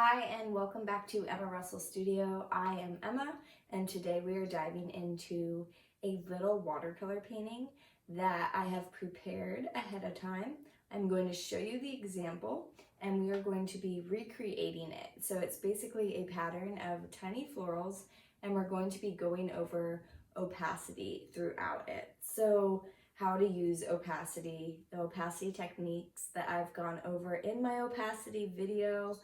Hi and welcome back to Emma Russell Studio. I am Emma and today we are diving into a little watercolor painting that I have prepared ahead of time. I'm going to show you the example and we are going to be recreating it. So it's basically a pattern of tiny florals and we're going to be going over opacity throughout it. So how to use opacity, the opacity techniques that I've gone over in my opacity video,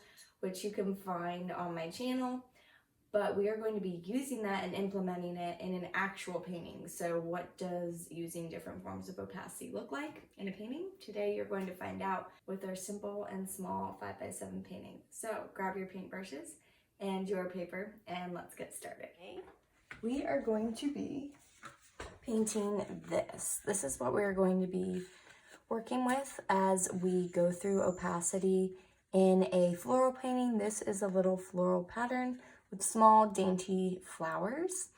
which you can find on my channel, but we are going to be using that and implementing it in an actual painting. So what does using different forms of opacity look like in a painting? Today you're going to find out with our simple and small 5x7 painting. So grab your paintbrushes and your paper and let's get started. We are going to be painting this. This is what we're going to be working with as we go through opacity in a floral painting. This is a little floral pattern with small dainty flowers.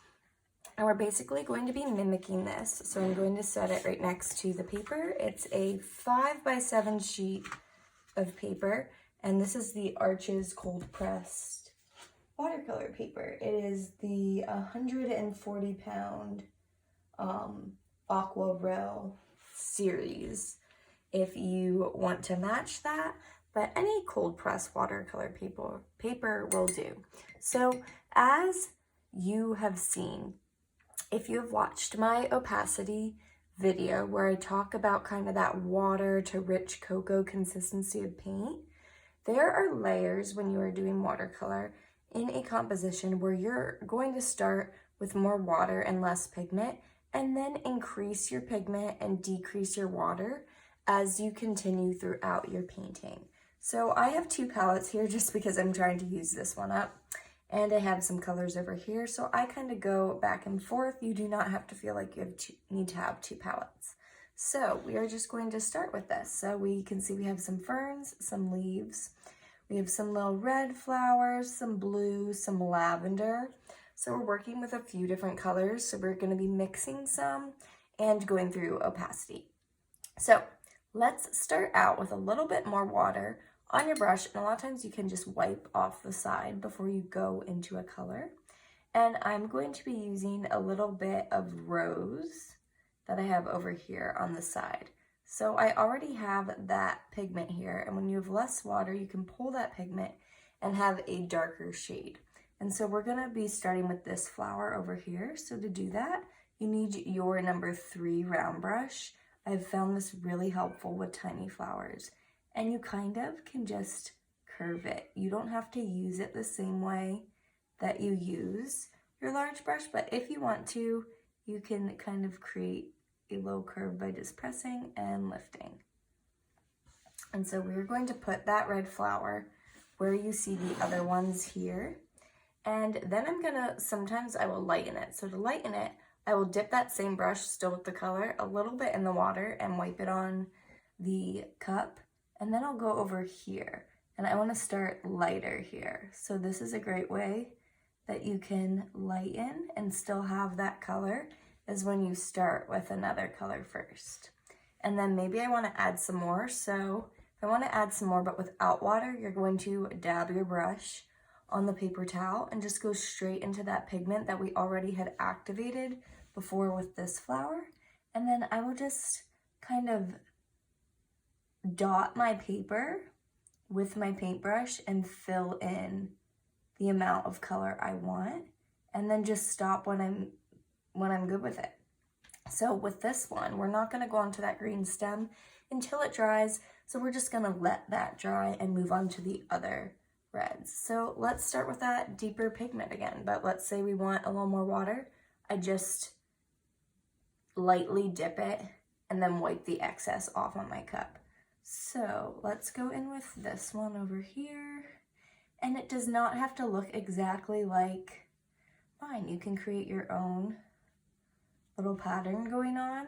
And we're basically going to be mimicking this. So I'm going to set it right next to the paper. It's a 5x7 sheet of paper. And this is the Arches cold pressed watercolor paper. It is the 140 pound Aquarel series if you want to match that, but any cold press watercolor paper will do. So as you have seen, if you have watched my opacity video where I talk about kind of that water to rich cocoa consistency of paint, there are layers when you are doing watercolor in a composition where you're going to start with more water and less pigment and then increase your pigment and decrease your water as you continue throughout your painting. So I have two palettes here just because I'm trying to use this one up, and I have some colors over here, so I kind of go back and forth. You do not have to feel like you need to have two palettes. So we are just going to start with this. So we can see we have some ferns, some leaves, we have some little red flowers, some blue, some lavender. So we're working with a few different colors, so we're going to be mixing some and going through opacity. So let's start out with a little bit more water on your brush, and a lot of times you can just wipe off the side before you go into a color. And I'm going to be using a little bit of rose that I have over here on the side. So I already have that pigment here, and when you have less water, you can pull that pigment and have a darker shade. And so we're gonna be starting with this flower over here. So to do that, you need your number 3 round brush. I've found this really helpful with tiny flowers. And you kind of can just curve it. You don't have to use it the same way that you use your large brush, but if you want to, you can kind of create a little curve by just pressing and lifting. And so we're going to put that red flower where you see the other ones here. And then sometimes I will lighten it. So to lighten it, I will dip that same brush, still with the color, a little bit in the water and wipe it on the cup. And then I'll go over here. And I want to start lighter here. So this is a great way that you can lighten and still have that color, is when you start with another color first. And then maybe I want to add some more. So if I want to add some more but without water, you're going to dab your brush on the paper towel and just go straight into that pigment that we already had activated before with this flower. And then I will just kind of dot my paper with my paintbrush and fill in the amount of color I want, and then just stop when I'm good with it. So with this one, we're not going to go onto that green stem until it dries, so we're just going to let that dry and move on to the other reds. So let's start with that deeper pigment again, but let's say we want a little more water. I just lightly dip it and then wipe the excess off on my cup. So let's go in with this one over here, and it does not have to look exactly like mine. You can create your own little pattern going on,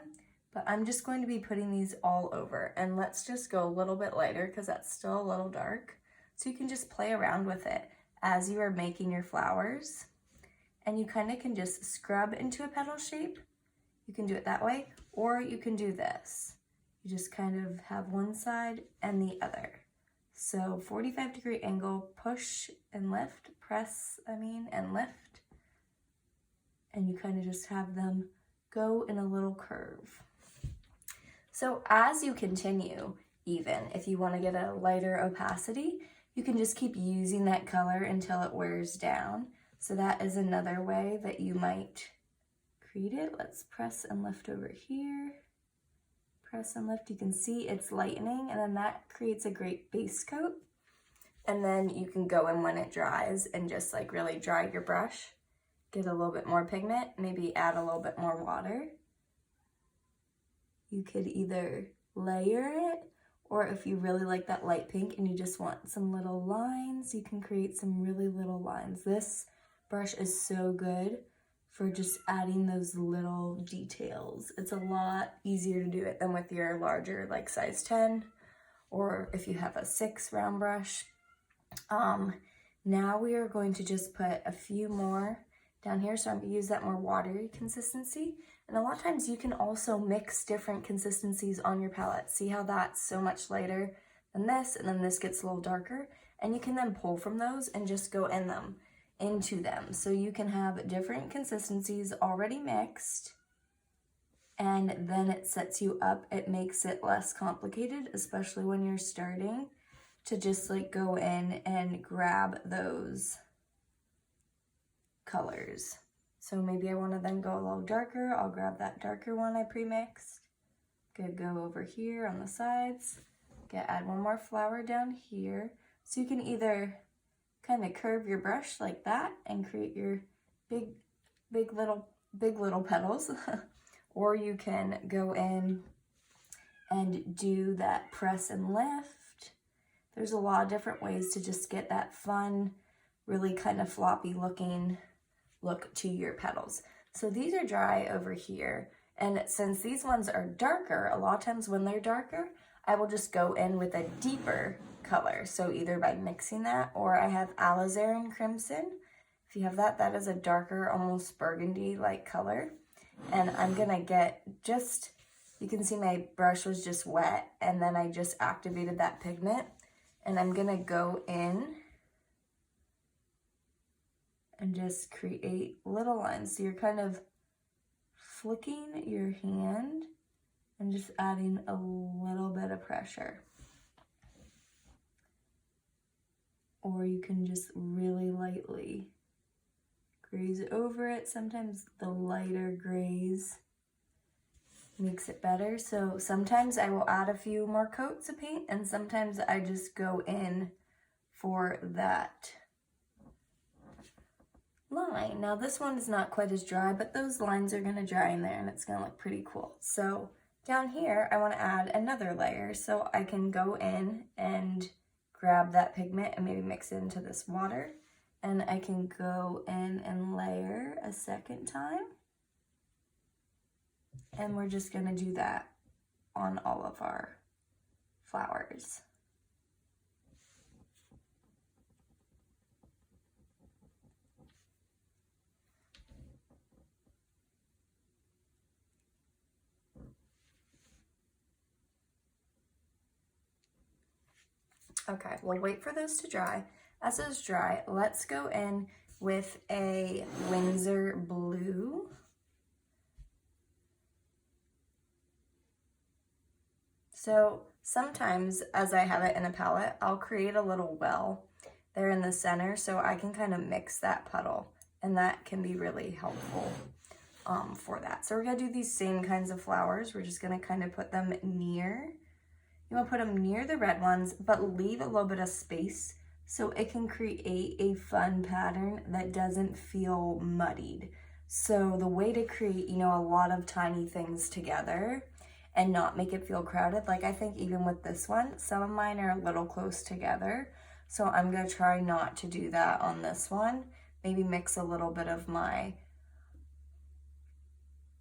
but I'm just going to be putting these all over, and let's just go a little bit lighter because that's still a little dark. So you can just play around with it as you are making your flowers, and you kind of can just scrub into a petal shape. You can do it that way, or you can do this. You just kind of have one side and the other. So 45-degree angle, push and lift, press, and lift. And you kind of just have them go in a little curve. So as you continue, even if you want to get a lighter opacity, you can just keep using that color until it wears down. So that is another way that you might create it. Let's press and lift over here. Press and lift, you can see it's lightening, and then that creates a great base coat. And then you can go in when it dries and just like really dry your brush, get a little bit more pigment, maybe add a little bit more water. You could either layer it, or if you really like that light pink and you just want some little lines, you can create some really little lines. This brush is so good for just adding those little details. It's a lot easier to do it than with your larger, like size 10, or if you have a 6 round brush. Now we are going to just put a few more down here, so I'm gonna use that more watery consistency. And a lot of times you can also mix different consistencies on your palette. See how that's so much lighter than this, and then this gets a little darker, and you can then pull from those and just go into them. So you can have different consistencies already mixed, and then it sets you up. It makes it less complicated, especially when you're starting, to just like go in and grab those colors. So maybe I want to then go a little darker. I'll grab that darker one I pre-mixed. Gonna go over here on the sides. Add one more flower down here. So you can either kind of curve your brush like that and create your big little petals, or you can go in and do that press and lift. There's a lot of different ways to just get that fun, really kind of floppy looking look to your petals. So these are dry over here, and since these ones are darker, a lot of times when they're darker, I will just go in with a deeper color. So either by mixing that, or I have alizarin crimson. If you have that, that is a darker, almost burgundy-like color. And I'm gonna get just, you can see my brush was just wet, and then I just activated that pigment, and I'm gonna go in and just create little lines. So you're kind of flicking your hand and just adding a little bit of pressure. Or you can just really lightly graze over it. Sometimes the lighter graze makes it better. So sometimes I will add a few more coats of paint, and sometimes I just go in for that line. Now this one is not quite as dry, but those lines are gonna dry in there and it's gonna look pretty cool. So down here, I wanna add another layer, so I can go in and grab that pigment and maybe mix it into this water, and I can go in and layer a second time. And we're just gonna do that on all of our flowers. Okay, we'll wait for those to dry. As those dry, let's go in with a Windsor blue. So sometimes, as I have it in a palette, I'll create a little well there in the center so I can kind of mix that puddle, and that can be really helpful for that. So we're gonna do these same kinds of flowers. We're just gonna kind of put them near, you want to put them near the red ones, but leave a little bit of space so it can create a fun pattern that doesn't feel muddied. So the way to create, a lot of tiny things together and not make it feel crowded, like I think even with this one, some of mine are a little close together. So I'm gonna try not to do that on this one. Maybe mix a little bit of my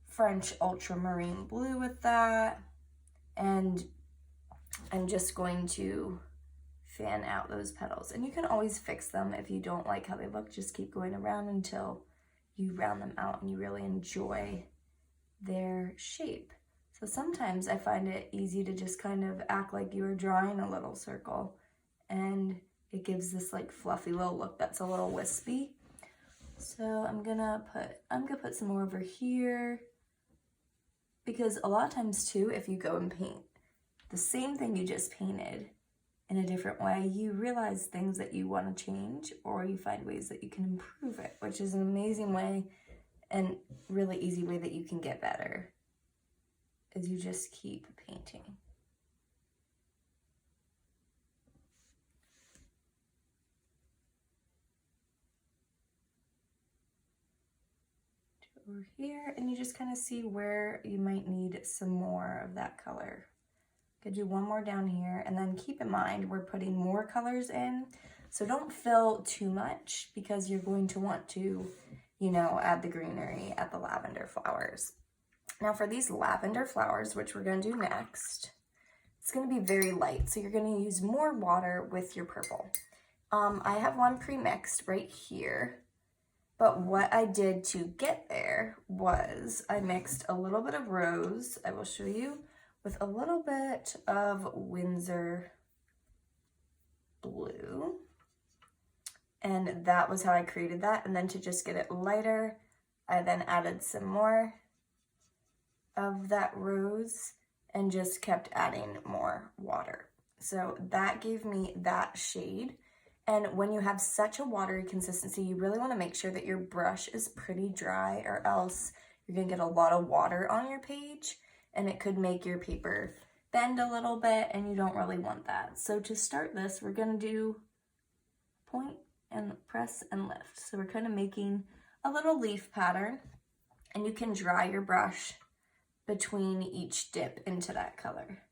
French ultramarine blue with that. And I'm just going to fan out those petals. And you can always fix them if you don't like how they look. Just keep going around until you round them out and you really enjoy their shape. So sometimes I find it easy to just kind of act like you are drawing a little circle and it gives this like fluffy little look that's a little wispy. So I'm gonna put some more over here, because a lot of times too, if you go and paint the same thing you just painted in a different way, you realize things that you want to change, or you find ways that you can improve it, which is an amazing way and really easy way that you can get better, is you just keep painting. Over here, and you just kind of see where you might need some more of that color. Could do one more down here, and then keep in mind we're putting more colors in, so don't fill too much, because you're going to want to, you know, add the greenery, add the lavender flowers. Now for these lavender flowers, which we're going to do next, it's going to be very light, so you're going to use more water with your purple. I have one pre-mixed right here. But what I did to get there was I mixed a little bit of rose, I will show you, with a little bit of Windsor blue. And that was how I created that. And then to just get it lighter, I then added some more of that rose and just kept adding more water. So that gave me that shade. And when you have such a watery consistency, you really want to make sure that your brush is pretty dry, or else you're going to get a lot of water on your page and it could make your paper bend a little bit, and you don't really want that. So to start this, we're going to do point and press and lift. So we're kind of making a little leaf pattern, and you can dry your brush between each dip into that color,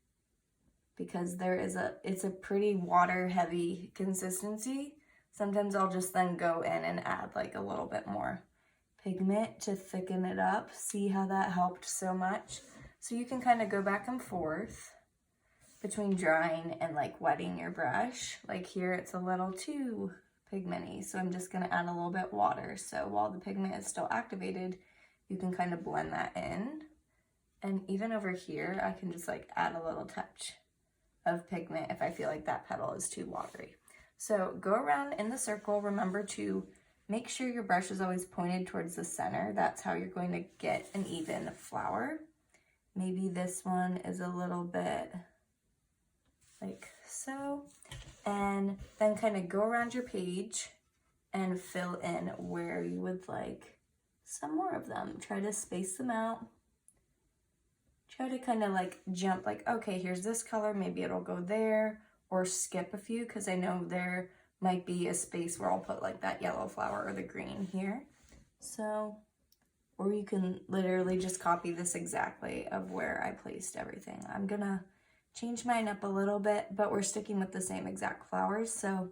because it's a pretty water heavy consistency. Sometimes I'll just then go in and add like a little bit more pigment to thicken it up. See how that helped so much? So you can kind of go back and forth between drying and like wetting your brush. Like here it's a little too pigmenty, so I'm just gonna add a little bit water. So while the pigment is still activated, you can kind of blend that in. And even over here, I can just like add a little touch of pigment if I feel like that petal is too watery. So go around in the circle. Remember to make sure your brush is always pointed towards the center. That's how you're going to get an even flower. Maybe this one is a little bit like so. And then kind of go around your page and fill in where you would like some more of them. Try to space them out. Try to kind of like jump, like, okay, here's this color, maybe it'll go there, or skip a few, because I know there might be a space where I'll put like that yellow flower or the green here. So, or you can literally just copy this exactly of where I placed everything. I'm gonna change mine up a little bit, but we're sticking with the same exact flowers, so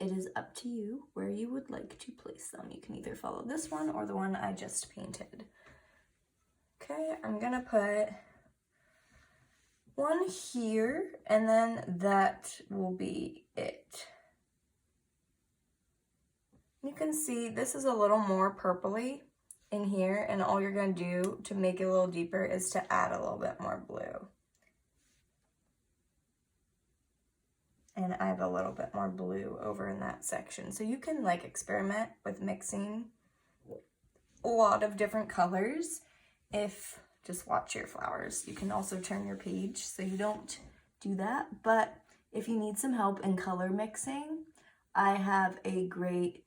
it is up to you where you would like to place them. You can either follow this one or the one I just painted. Okay, I'm gonna put one here, and then that will be it. You can see this is a little more purpley in here, and all you're gonna do to make it a little deeper is to add a little bit more blue. And I have a little bit more blue over in that section. So you can like experiment with mixing a lot of different colors. If just watch your flowers. You can also turn your page so you don't do that. But if you need some help in color mixing, I have a great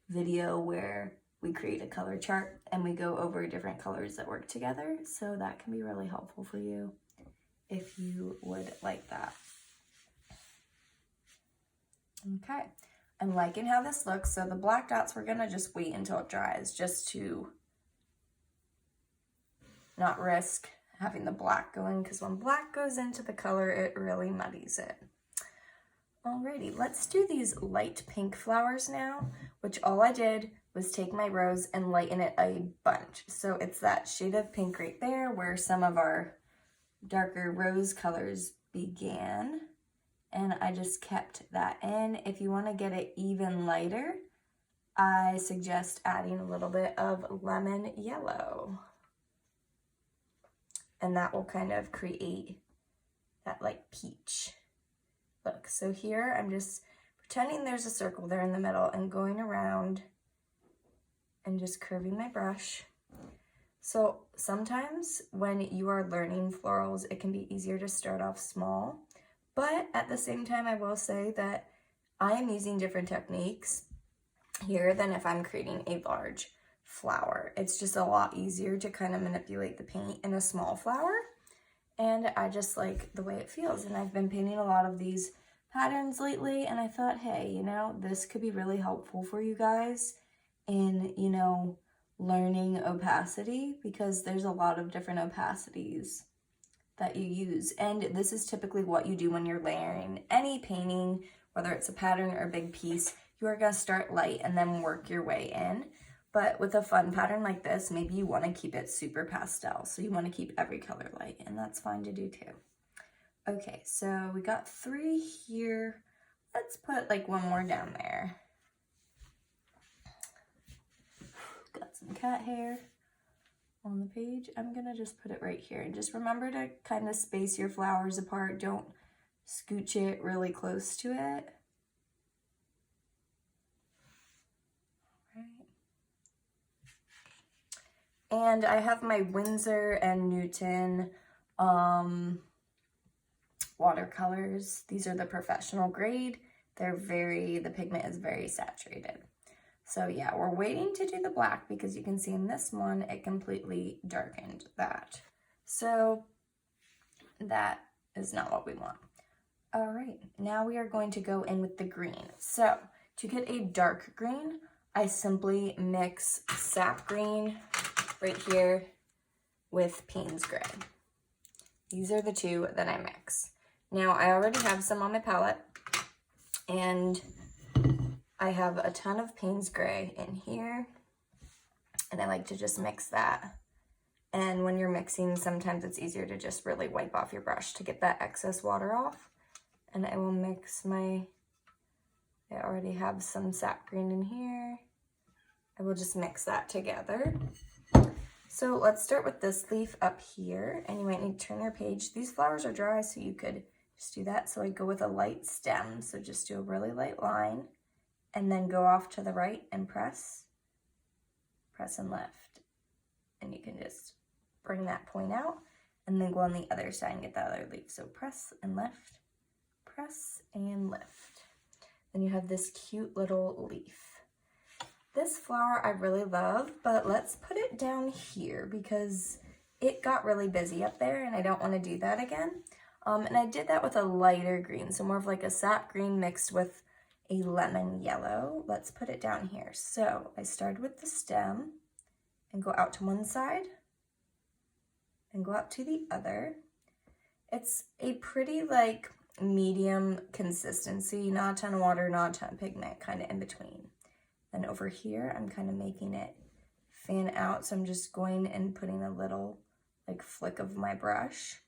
video where we create a color chart and we go over different colors that work together. So that can be really helpful for you if you would like that. Okay, I'm liking how this looks. So the black dots, we're gonna just wait until it dries, just to not risk having the black go in, because when black goes into the color, it really muddies it. Alrighty, let's do these light pink flowers now, which all I did was take my rose and lighten it a bunch. So it's that shade of pink right there where some of our darker rose colors began. And I just kept that in. If you want to get it even lighter, I suggest adding a little bit of lemon yellow. And that will kind of create that like peach Look, so here I'm just pretending there's a circle there in the middle and going around and just curving my brush. So sometimes when you are learning florals, it can be easier to start off small, but at the same time, I will say that I am using different techniques here than if I'm creating a large flower. It's just a lot easier to kind of manipulate the paint in a small flower, and I just like the way it feels. And I've been painting a lot of these patterns lately, and I thought, hey, you know, this could be really helpful for you guys in, you know, learning opacity, because there's a lot of different opacities that you use. And this is typically what you do when you're layering any painting, whether it's a pattern or a big piece. You are going to start light and then work your way in. But with a fun pattern like this, maybe you want to keep it super pastel. So you want to keep every color light, and that's fine to do too. Okay, so we got 3 here. Let's put like 1 more down there. Got some cat hair on the page. I'm gonna just put it right here, and just remember to kind of space your flowers apart. Don't scooch it really close to it. Right. And I have my Winsor and Newton watercolors. These are the professional grade. The pigment is very saturated. So yeah, we're waiting to do the black because you can see in this one, it completely darkened that. So that is not what we want. All right, now we are going to go in with the green. So to get a dark green, I simply mix sap green right here with Payne's gray. These are the 2 that I mix. Now I already have some on my palette, and I have a ton of Payne's gray in here, and I like to just mix that. And when you're mixing, sometimes it's easier to just really wipe off your brush to get that excess water off. And I will mix I already have some sap green in here. I will just mix that together. So let's start with this leaf up here, and you might need to turn your page. These flowers are dry, so you could just do that. So I go with a light stem, so just do a really light line, and then go off to the right and press and lift. And you can just bring that point out, and then go on the other side and get that other leaf. So press and lift, press and lift. Then you have this cute little leaf. This flower I really love, but let's put it down here because it got really busy up there, and I don't want to do that again. And I did that with a lighter green, so more of like a sap green mixed with a lemon yellow. Let's put it down here. So I started with the stem and go out to one side and go out to the other. It's a pretty like medium consistency, not a ton of water, not a ton of pigment, kind of in between. Then over here, I'm kind of making it fan out. So I'm just going and putting a little like flick of my brush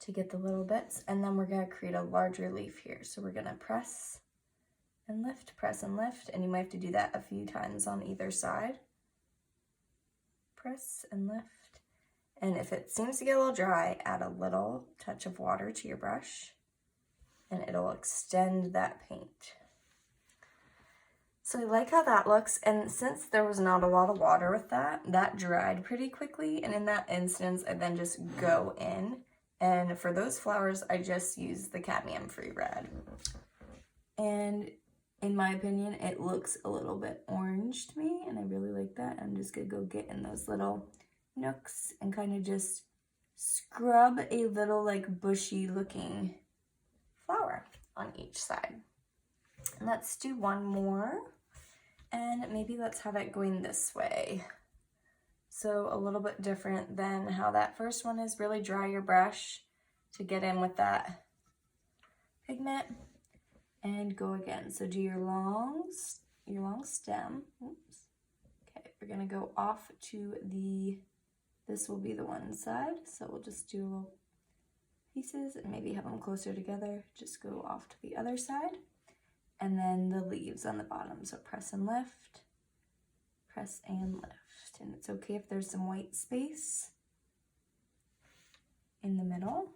to get the little bits. And then we're gonna create a larger leaf here. So we're gonna press and lift, and you might have to do that a few times on either side. Press and lift. And if it seems to get a little dry, add a little touch of water to your brush, and it'll extend that paint. So I like how that looks, and since there was not a lot of water with that, that dried pretty quickly, and in that instance, I then just go in, and for those flowers, I just use the cadmium-free red. And in my opinion, it looks a little bit orange to me, and I really like that. I'm just gonna go get in those little nooks and kind of just scrub a little like bushy looking flower on each side. And let's do one more, and maybe let's have it going this way. So a little bit different than how that first one is. Really dry your brush to get in with that pigment, and go again. So do your long stem. Oops. Okay, we're gonna go off to this will be the one side. So we'll just do little pieces and maybe have them closer together. Just go off to the other side. And then the leaves on the bottom. So press and lift, press and lift. And it's okay if there's some white space in the middle.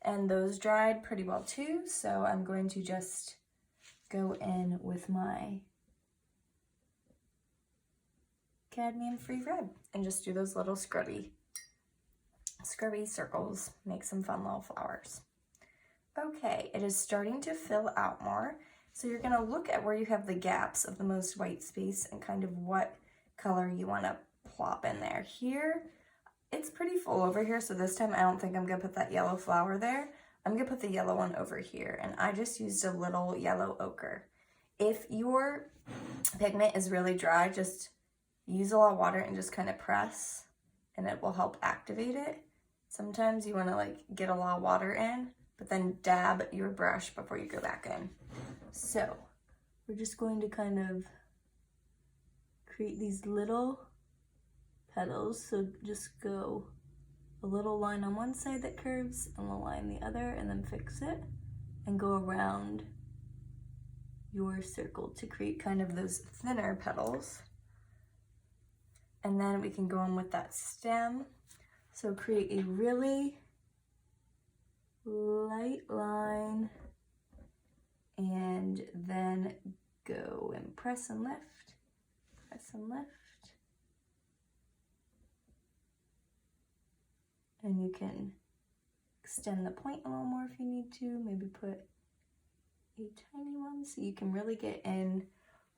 and those dried pretty well too, so I'm going to just go in with my cadmium-free red and just do those little scrubby circles, make some fun little flowers. Okay, it is starting to fill out more, so you're gonna look at where you have the gaps of the most white space and kind of what color you wanna plop in there. Here, it's pretty full over here, so this time I don't think I'm gonna put that yellow flower there. I'm gonna put the yellow one over here, and I just used a little yellow ochre. If your pigment is really dry, just use a lot of water and just kind of press, and it will help activate it. Sometimes you wanna like get a lot of water in, but then dab your brush before you go back in. So we're just going to kind of create these little petals. So just go a little line on one side that curves and a line the other, and then fix it and go around your circle to create kind of those thinner petals. And then we can go in with that stem. So create a really light line and then go and press and lift, press and lift. And you can extend the point a little more if you need to, maybe put a tiny one so you can really get in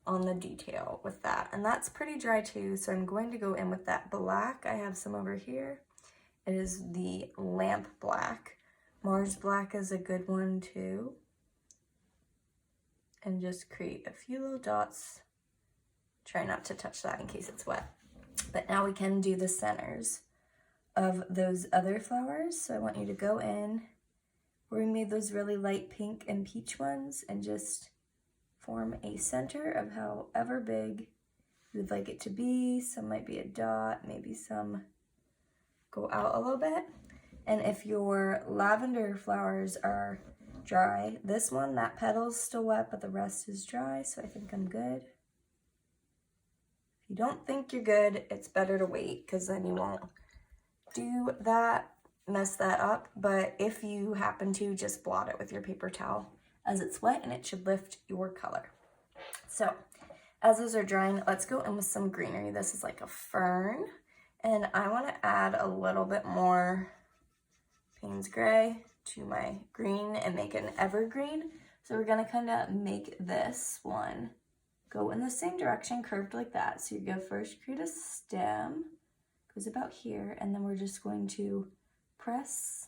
on the detail with that. And that's pretty dry too, so I'm going to go in with that black. I have some over here. It is the lamp black. Mars black is a good one too. And just create a few little dots. Try not to touch that in case it's wet. But now we can do the centers of those other flowers. So I want you to go in where we made those really light pink and peach ones and just form a center of however big you would like it to be. Some might be a dot, maybe some go out a little bit. And if your lavender flowers are dry, this one, that petal's still wet, but the rest is dry, so I think I'm good. If you don't think you're good, it's better to wait, because then you won't do that, mess that up. But if you happen to, just blot it with your paper towel as it's wet, and it should lift your color. So as those are drying, let's go in with some greenery. This is like a fern, and I want to add a little bit more Payne's Gray to my green and make it an evergreen. So we're going to kind of make this one go in the same direction, curved like that. So you go first, create a stem, goes about here, and then we're just going to press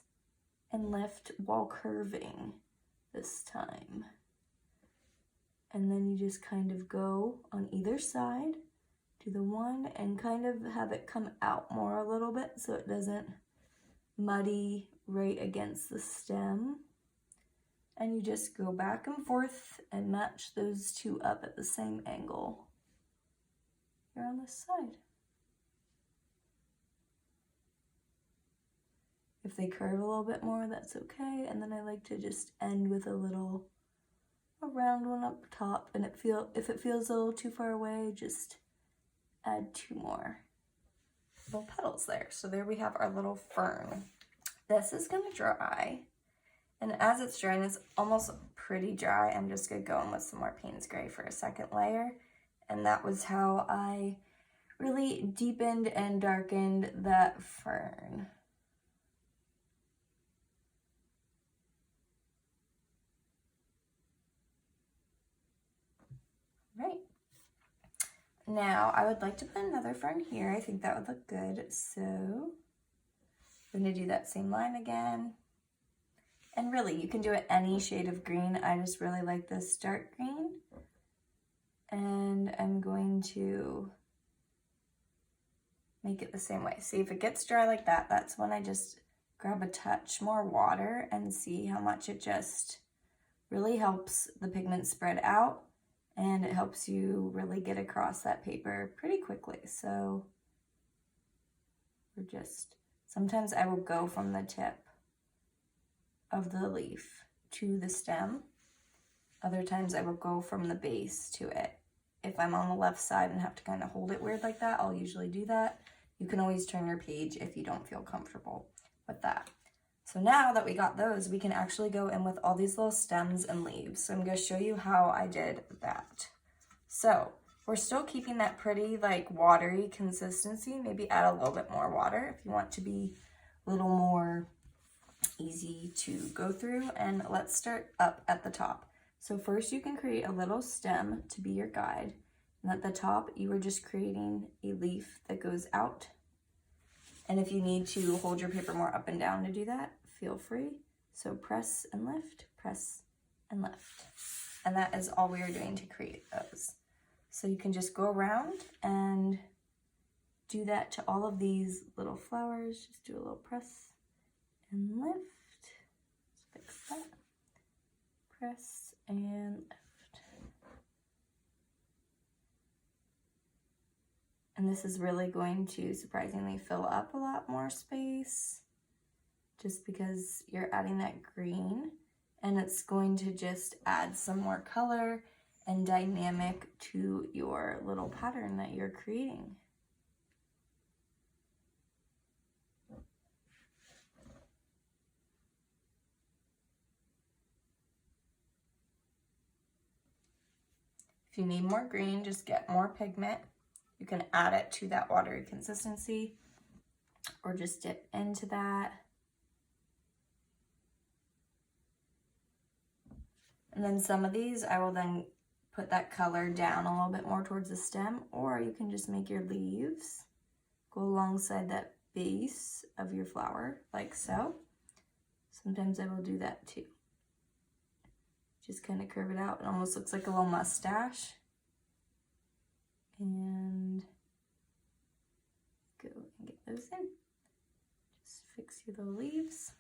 and lift while curving this time. And then you just kind of go on either side, do the one, and kind of have it come out more a little bit so it doesn't muddy right against the stem. And you just go back and forth and match those two up at the same angle here on this side. If they curve a little bit more, that's okay. And then I like to just end with a round one up top, and if it feels a little too far away, just add two more little petals there. So there we have our little fern. This is gonna dry, and as it's drying, it's almost pretty dry. I'm just gonna go in with some more Payne's Gray for a second layer, and that was how I really deepened and darkened that fern. Right. Now I would like to put another fern here. I think that would look good. So I'm going to do that same line again. And really, you can do it any shade of green. I just really like this dark green. And I'm going to make it the same way. See, if it gets dry like that, that's when I just grab a touch more water and see how much it just really helps the pigment spread out. And it helps you really get across that paper pretty quickly. So we're just, sometimes I will go from the tip of the leaf to the stem. Other times I will go from the base to it. If I'm on the left side and have to kind of hold it weird like that, I'll usually do that. You can always turn your page if you don't feel comfortable with that. So now that we got those, we can actually go in with all these little stems and leaves. So I'm going to show you how I did that. So we're still keeping that pretty like watery consistency. Maybe add a little bit more water if you want to be a little more easy to go through. And let's start up at the top. So first you can create a little stem to be your guide. And at the top, you are just creating a leaf that goes out. And if you need to hold your paper more up and down to do that, feel free. So press and lift, press and lift. And that is all we are doing to create those. So you can just go around and do that to all of these little flowers. Just do a little press and lift. Let's fix that. Press and lift. And this is really going to surprisingly fill up a lot more space just because you're adding that green, and it's going to just add some more color and dynamic to your little pattern that you're creating. If you need more green, just get more pigment. You can add it to that watery consistency or just dip into that. And then some of these, I will then put that color down a little bit more towards the stem, or you can just make your leaves go alongside that base of your flower, like so. Sometimes I will do that too. Just kind of curve it out. It almost looks like a little mustache. And go and get those in. Just fix your little leaves.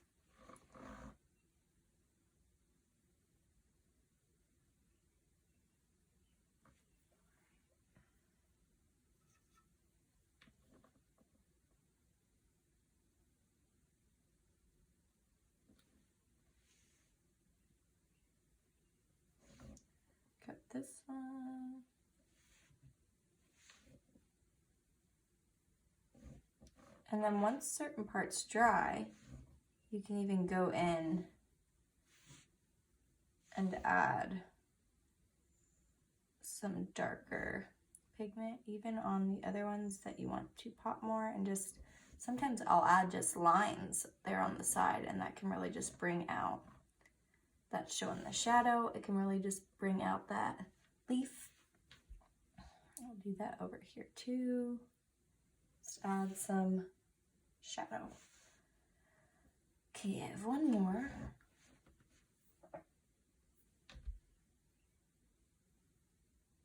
Cut this one. And then once certain parts dry, you can even go in and add some darker pigment, even on the other ones that you want to pop more, and just sometimes I'll add just lines there on the side, and that can really just bring out that show in the shadow. It can really just bring out that leaf. I'll do that over here too. Just add some shadow. Okay, I have one more.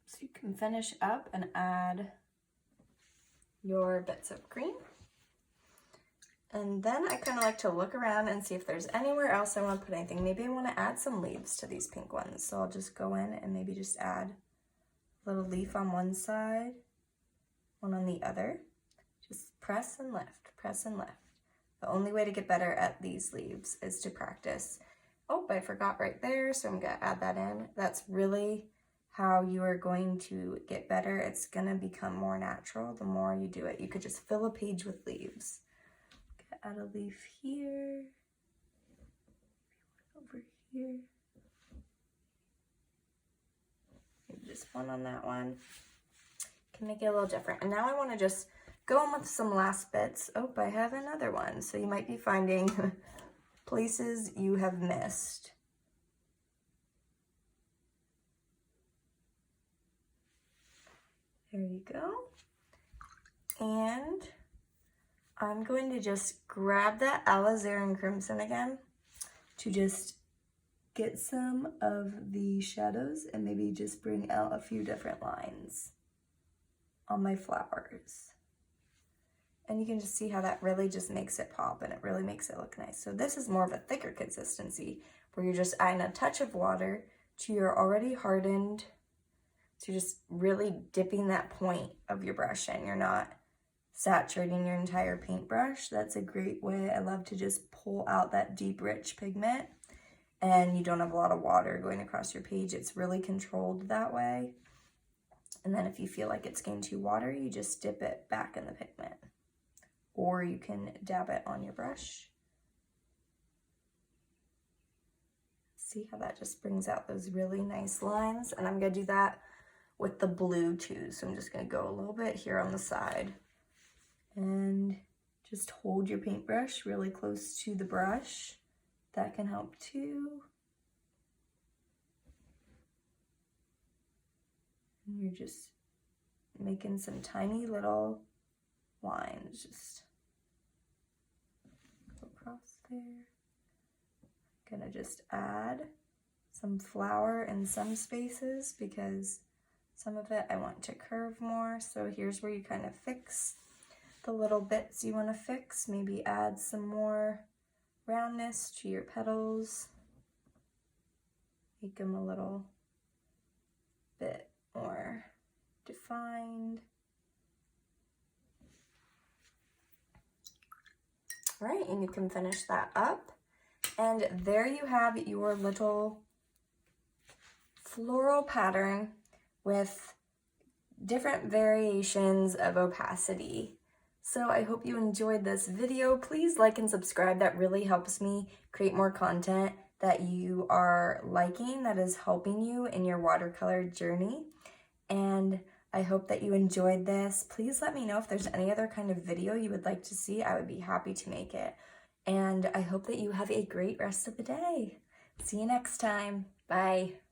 So you can finish up and add your bits of green. And then I kind of like to look around and see if there's anywhere else I want to put anything. Maybe I want to add some leaves to these pink ones. So I'll just go in and maybe just add a little leaf on one side, one on the other. Just press and lift, press and lift. The only way to get better at these leaves is to practice. Oh, I forgot right there, so I'm gonna add that in. That's really how you are going to get better. It's gonna become more natural the more you do it. You could just fill a page with leaves. Add a leaf here, over here. Maybe just one on that one. Can make it a little different. And now I want to just go in with some last bits. Oh, I have another one. So you might be finding places you have missed. There you go. And I'm going to just grab that alizarin crimson again to just get some of the shadows and maybe just bring out a few different lines on my flowers. And you can just see how that really just makes it pop and it really makes it look nice. So this is more of a thicker consistency where you're just adding a touch of water to your already hardened. So you're just really dipping that point of your brush in. You're not saturating your entire paintbrush. That's a great way. I love to just pull out that deep, rich pigment, and you don't have a lot of water going across your page. It's really controlled that way. And then if you feel like it's getting too watery, you just dip it back in the pigment. Or you can dab it on your brush See how that just brings out those really nice lines? And I'm gonna do that with the blue too. So I'm just gonna go a little bit here on the side. And just hold your paintbrush really close to the brush. That can help too. And you're just making some tiny little lines, just go across there. Gonna just add some flower in some spaces because some of it I want to curve more. So here's where you kind of fix the little bits you want to fix. Maybe add some more roundness to your petals. Make them a little bit more defined. All right, and you can finish that up. And there you have your little floral pattern with different variations of opacity. So I hope you enjoyed this video. Please like and subscribe. That really helps me create more content that you are liking, that is helping you in your watercolor journey. And I hope that you enjoyed this. Please let me know if there's any other kind of video you would like to see. I would be happy to make it. And I hope that you have a great rest of the day. See you next time. Bye.